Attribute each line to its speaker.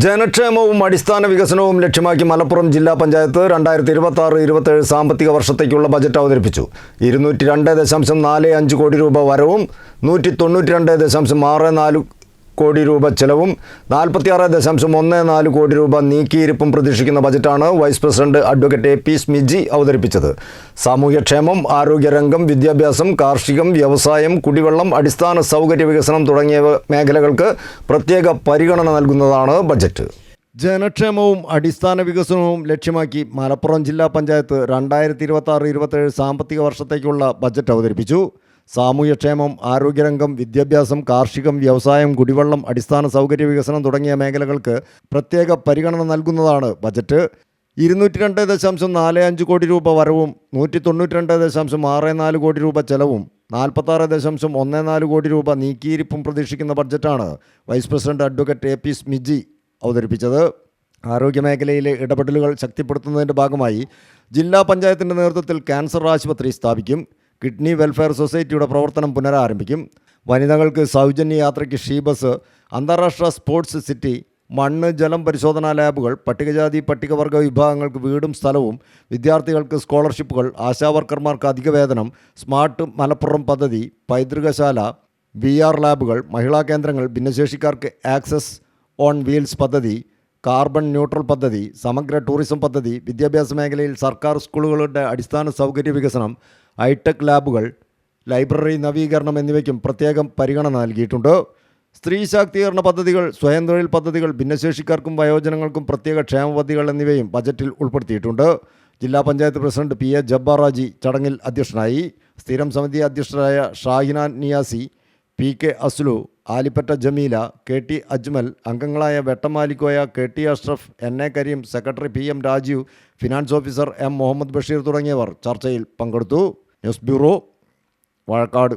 Speaker 1: ജനക്ഷേമവും അടിസ്ഥാന വികസനവും ലക്ഷ്യമാക്കി മലപ്പുറം ജില്ലാ പഞ്ചായത്ത് 2026-27 സാമ്പത്തിക വർഷത്തേക്കുള്ള ബജറ്റ് അവതരിപ്പിച്ചു. 202.45 കോടി രൂപ വരവും 192.64 കോടി രൂപ ചെലവും 46.14 കോടി രൂപ നീക്കിയിരിപ്പും പ്രതീക്ഷിക്കുന്ന ബജറ്റാണ് vice president advocate A P Smiji അവതരിപ്പിച്ചത്. സാമൂഹ്യക്ഷേമം, ആരോഗ്യരംഗം, വിദ്യാഭ്യാസം, കാർഷികം, വ്യവസായം, കുടിവെള്ളം, അടിസ്ഥാന സൗകര്യ വികസനം തുടങ്ങിയ മേഖലകൾക്ക് പ്രത്യേക പരിഗണന നൽകുന്നതാണ് ബജറ്റ്. ജനക്ഷേമവും അടിസ്ഥാന വികസനവും ലക്ഷ്യമാക്കി മലപ്പുറം ജില്ലാ പഞ്ചായത്ത് 2026-27 സാമ്പത്തിക വർഷത്തേക്കുള്ള ബജറ്റ് അവതരിപ്പിച്ചു. സാമൂഹ്യക്ഷേമം, ആരോഗ്യരംഗം, വിദ്യാഭ്യാസം, കാർഷികം, വ്യവസായം, കുടിവെള്ളം, അടിസ്ഥാന സൗകര്യ വികസനം തുടങ്ങിയ മേഖലകൾക്ക് പ്രത്യേക പരിഗണന നൽകുന്നതാണ് ബജറ്റ്. 202.45 കോടി രൂപ വരവും 192.64 കോടി രൂപ ചെലവും 46.14 കോടി രൂപ നീക്കിയിരിപ്പും പ്രതീക്ഷിക്കുന്ന ബഡ്ജറ്റാണ് vice president advocate A P Smiji അവതരിപ്പിച്ചത്. ആരോഗ്യമേഖലയിലെ ഇടപെടലുകൾ ശക്തിപ്പെടുത്തുന്നതിൻ്റെ ഭാഗമായി ജില്ലാ പഞ്ചായത്തിൻ്റെ നേതൃത്വത്തിൽ ക്യാൻസർ ആശുപത്രി സ്ഥാപിക്കും. കിഡ്നി വെൽഫെയർ സൊസൈറ്റിയുടെ പ്രവർത്തനം പുനരാരംഭിക്കും. വനിതകൾക്ക് സൗജന്യ യാത്രയ്ക്ക് ഷീ ബസ്, അന്താരാഷ്ട്ര സ്പോർട്സ് സിറ്റി, മണ്ണ് ജലം പരിശോധനാ ലാബുകൾ, പട്ടികജാതി പട്ടികവർഗ വിഭാഗങ്ങൾക്ക് വീടും സ്ഥലവും, വിദ്യാർത്ഥികൾക്ക് സ്കോളർഷിപ്പുകൾ, ആശാവർക്കർമാർക്ക് അധിക വേതനം, സ്മാർട്ട് മലപ്പുറം പദ്ധതി, പൈതൃകശാല, VR ലാബുകൾ, മഹിളാ കേന്ദ്രങ്ങൾ, ഭിന്നശേഷിക്കാർക്ക് ആക്സസ് ഓൺ വീൽസ് പദ്ധതി, കാർബൺ ന്യൂട്രൽ പദ്ധതി, സമഗ്ര ടൂറിസം പദ്ധതി, വിദ്യാഭ്യാസ മേഖലയിൽ സർക്കാർ സ്കൂളുകളുടെ അടിസ്ഥാന സൗകര്യ വികസനം, ഹൈടെക് ലാബുകൾ, ലൈബ്രറി നവീകരണം എന്നിവയ്ക്കും പ്രത്യേകം പരിഗണന നൽകിയിട്ടുണ്ട്. സ്ത്രീ ശാക്തീകരണ പദ്ധതികൾ, സ്വയം തൊഴിൽ പദ്ധതികൾ, ഭിന്നശേഷിക്കാർക്കും വയോജനങ്ങൾക്കും പ്രത്യേക ക്ഷേമ പദ്ധതികൾ എന്നിവയും ബജറ്റിൽ ഉൾപ്പെടുത്തിയിട്ടുണ്ട്. ജില്ലാ പഞ്ചായത്ത് പ്രസിഡന്റ് PA ജബ്ബാർ ഹാജി ചടങ്ങിൽ അധ്യക്ഷനായി. സ്ഥിരം സമിതി അധ്യക്ഷരായ ഷാഹിനാൻ നിയാസി, PK അസ്ലു, ആലിപ്പറ്റ ജമീല, KT അജ്മൽ, അംഗങ്ങളായ Vettamalikoya, KT Ashraf, NA Kareem, secretary PM Rajeev, finance officer M Muhammad Basheer തുടങ്ങിയവർ ചർച്ചയിൽ പങ്കെടുത്തു. News bureau, Vazhakkad.